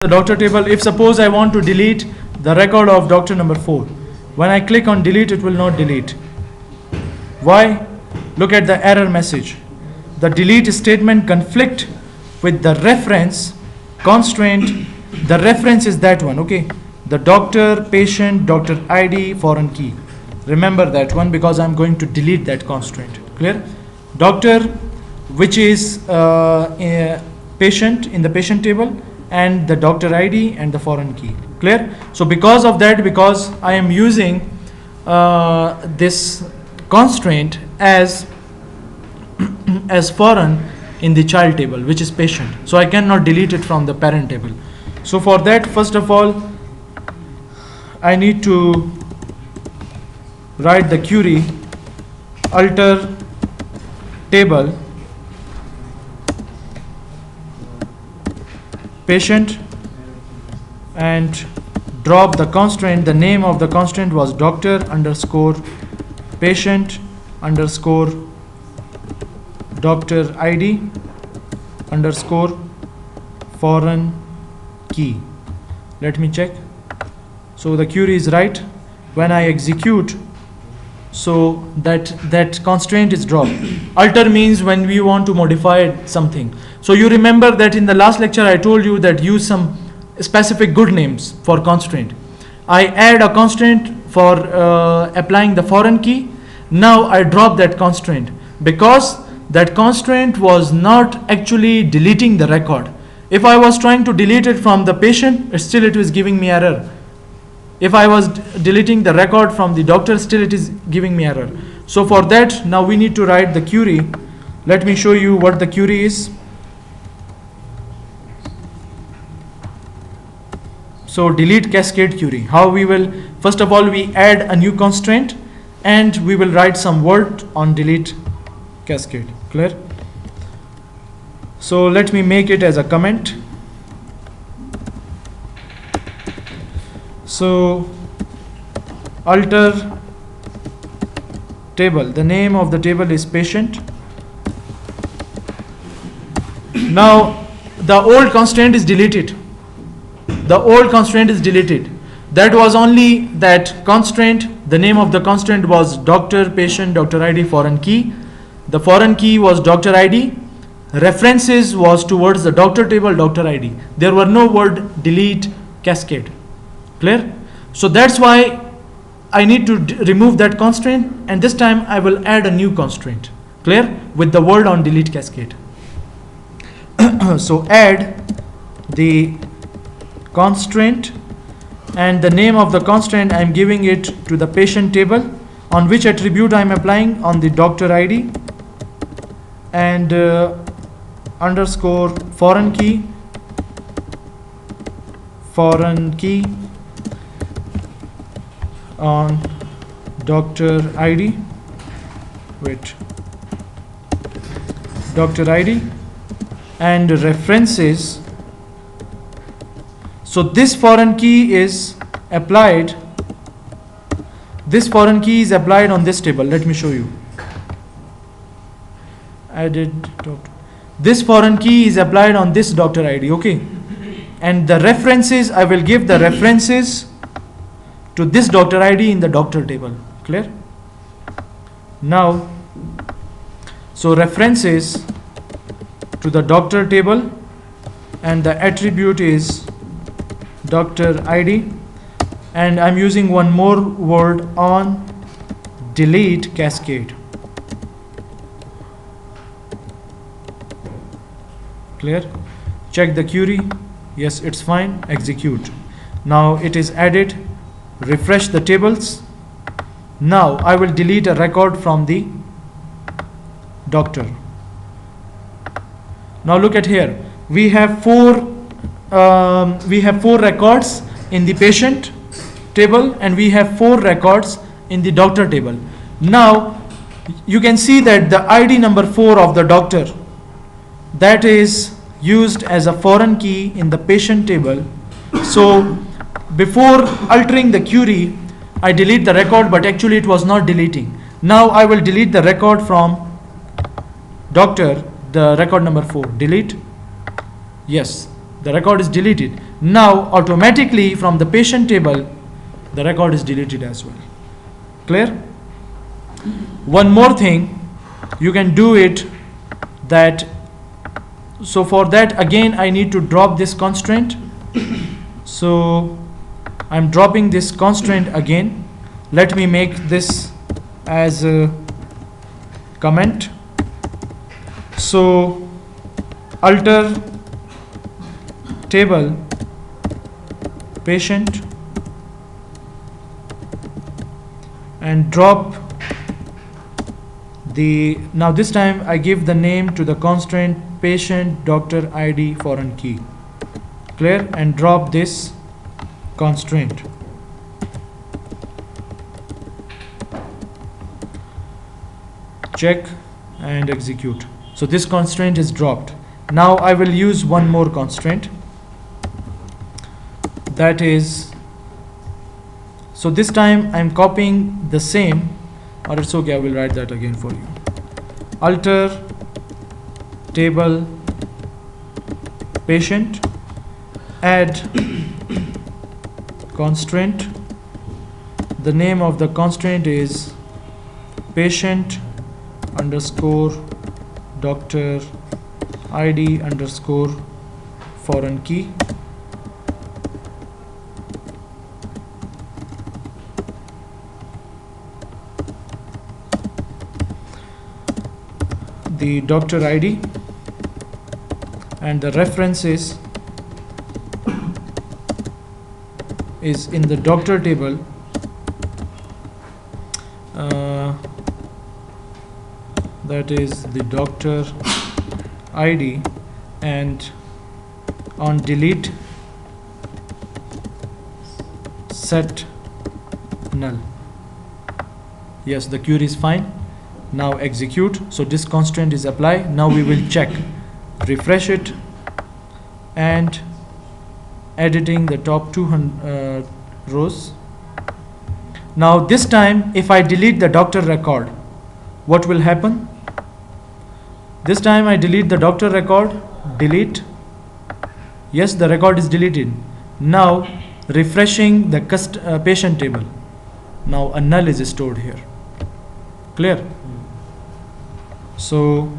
The doctor table. If suppose I want to delete the record of doctor number 4, when I click on delete, it will not delete. Why? Look at the error message. The delete statement conflict with the reference constraint. The reference is that one, okay? The doctor, patient, doctor ID, foreign key. Remember that one because I'm going to delete that constraint. Clear? Doctor, which is patient in the patient table, and the doctor ID and the foreign key. Clear? So because of that, because I am using this constraint as foreign in the child table, which is patient, so I cannot delete it from the parent table. So for that, first of all, I need to write the query alter table patient and drop the constraint. The name of the constraint was doctor underscore patient underscore doctor ID underscore foreign key. Let me check. So the query is right. When I execute, so that constraint is dropped. Alter means when we want to modify something. So you remember that in the last lecture I told you that use some specific good names for constraint. I add a constraint for applying the foreign key. Now I drop that constraint because that constraint was not actually deleting the record. If I was trying to delete it from the patient, still it was giving me error. If I was deleting the record from the doctor, still it is giving me error. So for that, now we need to write the query. Let me show you what the query is. So delete cascade query. How we will, first of all, we add a new constraint and we will write some word on delete cascade. Clear? So let me make it as a comment. So alter table. The name of the table is patient. Now the old constraint is deleted. The old constraint is deleted. That was only that constraint. The name of the constraint was doctor, patient, doctor ID, foreign key. The foreign key was doctor ID. References was towards the doctor table, doctor ID. There were no word delete cascade. Clear? So that's why I need to remove that constraint, and this time I will add a new constraint. Clear? With the word on delete cascade. So add the constraint, and the name of the constraint I am giving it to the patient table. On which attribute I am applying? On the doctor ID, and underscore foreign key on doctor ID with doctor ID and references. So this foreign key is applied. This foreign key is applied on this table. Let me show you. This foreign key is applied on this doctor ID. Okay. And the references, I will give the references to this doctor ID in the doctor table. Clear? Now, so references to the doctor table, and the attribute is doctor ID, and I'm using one more word on delete cascade. Clear? Check the query. Yes, it's fine. Execute. Now it is added. Refresh the tables. Now I will delete a record from the doctor. Now look at here. We have four records in the patient table, and we have 4 records in the doctor table. Now you can see that the ID number 4 of the doctor, that is used as a foreign key in the patient table. So before altering the query, I delete the record, but actually it was not deleting. Now I will delete the record from doctor, the record number 4. Delete. Yes, the record is deleted. Now automatically from the patient table the record is deleted as well. Clear? One more thing you can do it, that so for that again I need to drop this constraint. So I'm dropping this constraint again. Let me make this as a comment. So alter table patient and drop the, now this time I give the name to the constraint patient doctor ID foreign key. Clear? And drop this constraint. Check and execute. So this constraint is dropped. Now I will use one more constraint, that is, so this time I'm copying the same, or it's okay, I will write that again for you. Alter table patient, add constraint. The name of the constraint is patient underscore doctor ID underscore foreign key. The doctor ID and the reference is in the doctor table. That is the doctor ID, and on delete set null. Yes, the query is fine. Now execute. So this constraint is applied. Now we will check, refresh it, and editing the top 200 rows. Now this time if I delete the doctor record, what will happen? This time I delete the doctor record, delete. Yes, the record is deleted. Now refreshing the patient table. Now a null is stored here. Clear? So